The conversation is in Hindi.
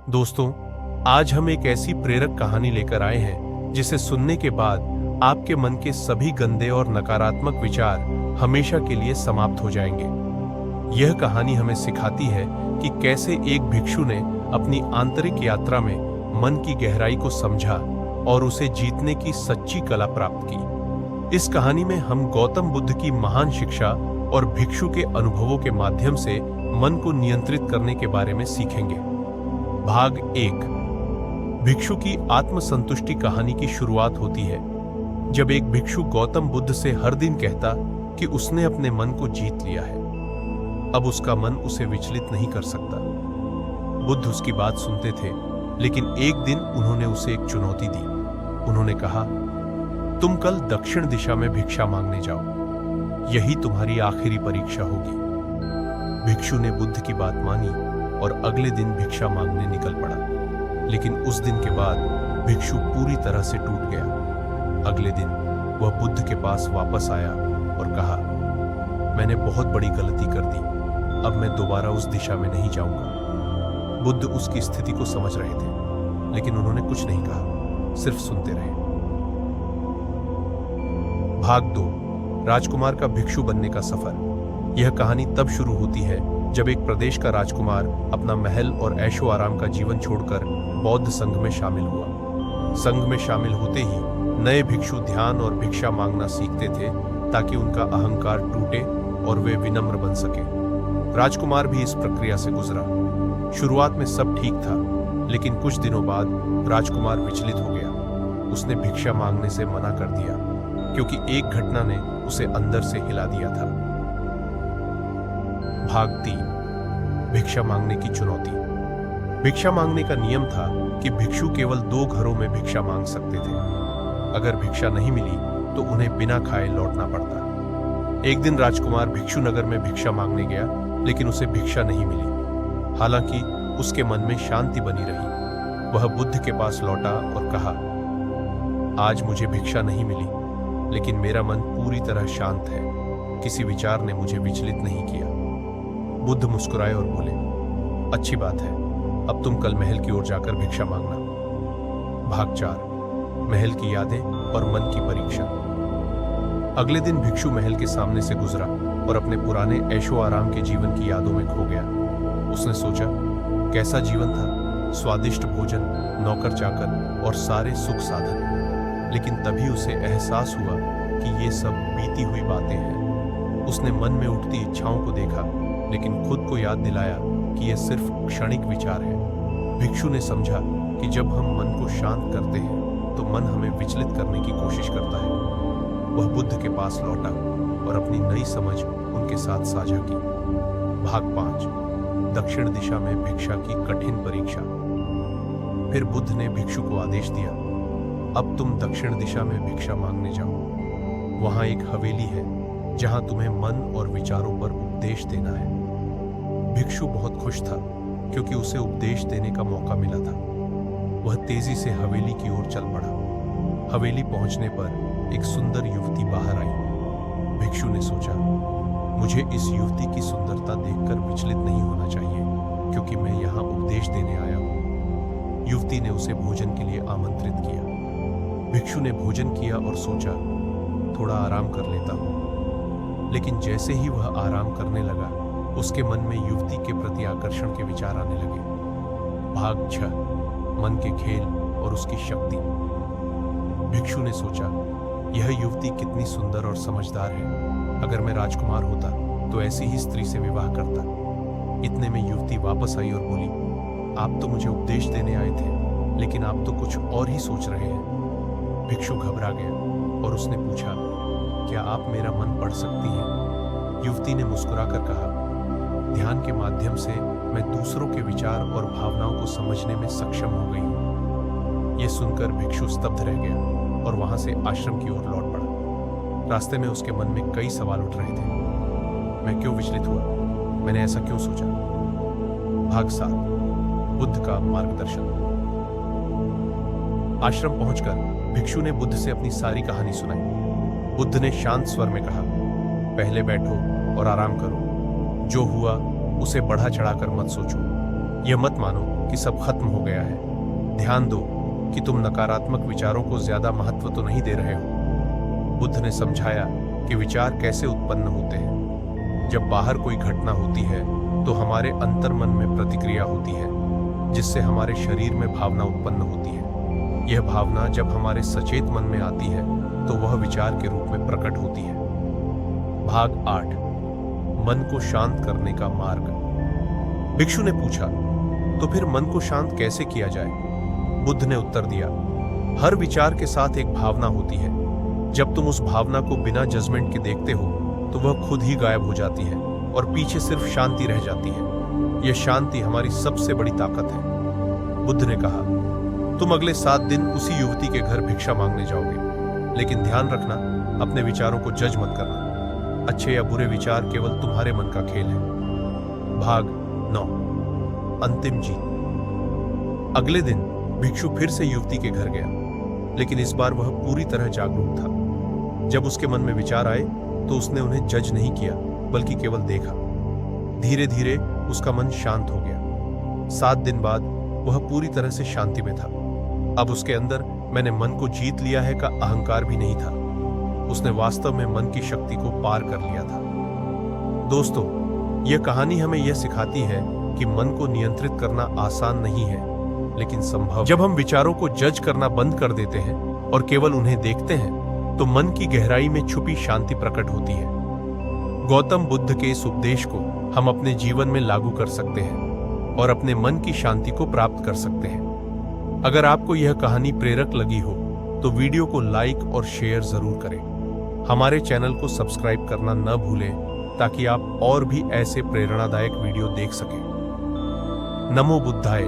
दोस्तों, आज हम एक ऐसी प्रेरक कहानी लेकर आए हैं जिसे सुनने के बाद आपके मन के सभी गंदे और नकारात्मक विचार हमेशा के लिए समाप्त हो जाएंगे। यह कहानी हमें सिखाती है कि कैसे एक भिक्षु ने अपनी आंतरिक यात्रा में मन की गहराई को समझा और उसे जीतने की सच्ची कला प्राप्त की। इस कहानी में हम गौतम बुद्ध की महान शिक्षा और भिक्षु के अनुभवों के माध्यम से मन को नियंत्रित करने के बारे में सीखेंगे। भाग 1। भिक्षु की आत्मसंतुष्टि कहानी की शुरुआत होती है जब एक भिक्षु गौतम बुद्ध से हर दिन कहता कि उसने अपने मन को जीत लिया है। अब उसका मन उसे विचलित नहीं कर सकता। बुद्ध उसकी बात सुनते थे, लेकिन एक दिन उन्होंने उसे एक चुनौती दी। उन्होंने कहा, तुम कल दक्षिण दिशा में भिक्षा मांगने जाओ, यही तुम्हारी आखिरी परीक्षा होगी। भिक्षु ने बुद्ध की बात मानी और अगले दिन भिक्षा मांगने निकल पड़ा। लेकिन उस दिन के बाद भिक्षु पूरी तरह से टूट गया। अगले दिन वह बुद्ध के पास वापस आया और कहा, मैंने बहुत बड़ी गलती कर दी, अब मैं दोबारा उस दिशा में नहीं जाऊंगा। बुद्ध उसकी स्थिति को समझ रहे थे, लेकिन उन्होंने कुछ नहीं कहा, सिर्फ सुनते रहे। भाग 2। राजकुमार का भिक्षु बनने का सफर। यह कहानी तब शुरू होती है जब एक प्रदेश का राजकुमार अपना महल और ऐशो आराम का जीवन छोड़कर बौद्ध संघ में शामिल हुआ। संघ में शामिल होते ही नए भिक्षु ध्यान और भिक्षा मांगना सीखते थे ताकि उनका अहंकार टूटे और वे विनम्र बन सके। राजकुमार भी इस प्रक्रिया से गुजरा। शुरुआत में सब ठीक था, लेकिन कुछ दिनों बाद राजकुमार विचलित हो गया। उसने भिक्षा मांगने से मना कर दिया क्योंकि एक घटना ने उसे अंदर से हिला दिया था। भाग 3। भिक्षा मांगने की चुनौती। भिक्षा मांगने का नियम था कि भिक्षु केवल 2 घरों में भिक्षा मांग सकते थे। अगर भिक्षा नहीं मिली तो उन्हें बिना खाए लौटना पड़ता। एक दिन राजकुमार भिक्षु नगर में भिक्षा मांगने गया, लेकिन उसे भिक्षा नहीं मिली। हालांकि उसके मन में शांति बनी रही। वह बुद्ध के पास लौटा और कहा, आज मुझे भिक्षा नहीं मिली, लेकिन मेरा मन पूरी तरह शांत है। किसी विचार ने मुझे विचलित नहीं किया। बुद्ध मुस्कुराए और बोले, अच्छी बात है, अब तुम कल महल की ओर जाकर भिक्षा मांगना। भाग 4। महल की यादें और मन की परीक्षा। अगले दिन भिक्षु महल के सामने से गुजरा और अपने पुराने ऐशो आराम के जीवन की यादों में खो गया। उसने सोचा, कैसा जीवन था, स्वादिष्ट भोजन, नौकर चाकर और सारे सुख साधन। लेकिन तभी उसे एहसास हुआ कि ये सब बीती हुई बातें हैं। उसने मन में उठती इच्छाओं को देखा, लेकिन खुद को याद दिलाया कि यह सिर्फ क्षणिक विचार है। भिक्षु ने समझा कि जब हम मन को शांत करते हैं तो मन हमें विचलित करने की कोशिश करता है। वह बुद्ध के पास लौटा और अपनी नई समझ उनके साथ साझा की। भाग 5। दक्षिण दिशा में भिक्षा की कठिन परीक्षा। फिर बुद्ध ने भिक्षु को आदेश दिया, अब तुम दक्षिण दिशा में भिक्षा मांगने जाओ। वहां एक हवेली है जहां तुम्हें मन और विचारों पर उपदेश देना है। भिक्षु बहुत खुश था क्योंकि उसे उपदेश देने का मौका मिला था। वह तेजी से हवेली की ओर चल पड़ा। हवेली पहुंचने पर एक सुंदर युवती बाहर आई। भिक्षु ने सोचा, मुझे इस युवती की सुंदरता देखकर विचलित नहीं होना चाहिए, क्योंकि मैं यहाँ उपदेश देने आया हूँ। युवती ने उसे भोजन के लिए आमंत्रित किया। भिक्षु ने भोजन किया और सोचा, थोड़ा आराम कर लेता हूँ। लेकिन जैसे ही वह आराम करने लगा, उसके मन में युवती के प्रति आकर्षण के विचार आने लगे। भाग 6। मन के खेल और उसकी शक्ति। भिक्षु ने सोचा, यह युवती कितनी सुंदर और समझदार है। अगर मैं राजकुमार होता तो ऐसी ही स्त्री से विवाह करता। इतने में युवती वापस आई और बोली, आप तो मुझे उपदेश देने आए थे, लेकिन आप तो कुछ और ही सोच रहे हैं। भिक्षु घबरा गया और उसने पूछा, क्या आप मेरा मन पढ़ सकती हैं? युवती ने मुस्कुराकर कहा, ध्यान के माध्यम से मैं दूसरों के विचार और भावनाओं को समझने में सक्षम हो गई हूँ। यह सुनकर भिक्षु स्तब्ध रह गया और वहां से आश्रम की ओर लौट पड़ा। रास्ते में उसके मन में कई सवाल उठ रहे थे। मैं क्यों विचलित हुआ? मैंने ऐसा क्यों सोचा? भाग 7। बुद्ध का मार्गदर्शन। आश्रम पहुंचकर भिक्षु ने बुद्ध से अपनी सारी कहानी सुनाई। बुद्ध ने शांत स्वर में कहा, पहले बैठो और आराम करो। जो हुआ उसे बढ़ा चढ़ाकर मत सोचो। यह मत मानो कि सब खत्म हो गया है। ध्यान दो कि तुम नकारात्मक विचारों को ज्यादा महत्व तो नहीं दे रहे हो। बुद्ध ने समझाया कि विचार कैसे उत्पन्न होते हैं। जब बाहर कोई घटना होती है तो हमारे अंतर्मन में प्रतिक्रिया होती है, जिससे हमारे शरीर में भावना उत्पन्न होती है। यह भावना जब हमारे सचेत मन में आती है तो वह विचार के रूप में प्रकट होती है। भाग 8, मन को शांत करने का मार्ग। भिक्षु ने पूछा, तो फिर मन को शांत कैसे किया जाए? बुद्ध ने उत्तर दिया, हर विचार के साथ एक भावना होती है। जब तुम उस भावना को बिना जजमेंट के देखते हो तो वह खुद ही गायब हो जाती है और पीछे सिर्फ शांति रह जाती है। यह शांति हमारी सबसे बड़ी ताकत है। बुद्ध ने कहा, तुम अगले 7 दिन उसी युवती के घर भिक्षा मांगने जाओगे, लेकिन ध्यान रखना, अपने विचारों को जज मत करना। अच्छे या बुरे विचार केवल तुम्हारे मन का खेल है। भाग 9, अंतिम जीत। अगले दिन भिक्षु फिर से युवती के घर गया, लेकिन इस बार वह पूरी तरह जागरूक था। जब उसके मन में विचार आए तो उसने उन्हें जज नहीं किया, बल्कि केवल देखा। धीरे धीरे उसका मन शांत हो गया। 7 दिन बाद वह पूरी तरह से शांति में था। अब उसके अंदर मैंने मन को जीत लिया है का अहंकार भी नहीं था। उसने वास्तव में मन की शक्ति को पार कर लिया था। दोस्तों, यह कहानी हमें यह सिखाती है कि मन को नियंत्रित करना आसान नहीं है, लेकिन संभव। जब हम विचारों को जज करना बंद कर देते हैं और केवल उन्हें देखते हैं, तो मन की गहराई में छुपी शांति प्रकट होती है। गौतम बुद्ध के इस उपदेश को हम अपने जीवन में लागू कर सकते हैं और अपने मन की शांति को प्राप्त कर सकते हैं। अगर आपको यह कहानी प्रेरक लगी हो तो वीडियो को लाइक और शेयर जरूर करें। हमारे चैनल को सब्सक्राइब करना न भूलें, ताकि आप और भी ऐसे प्रेरणादायक वीडियो देख सकें। नमो बुद्धाय।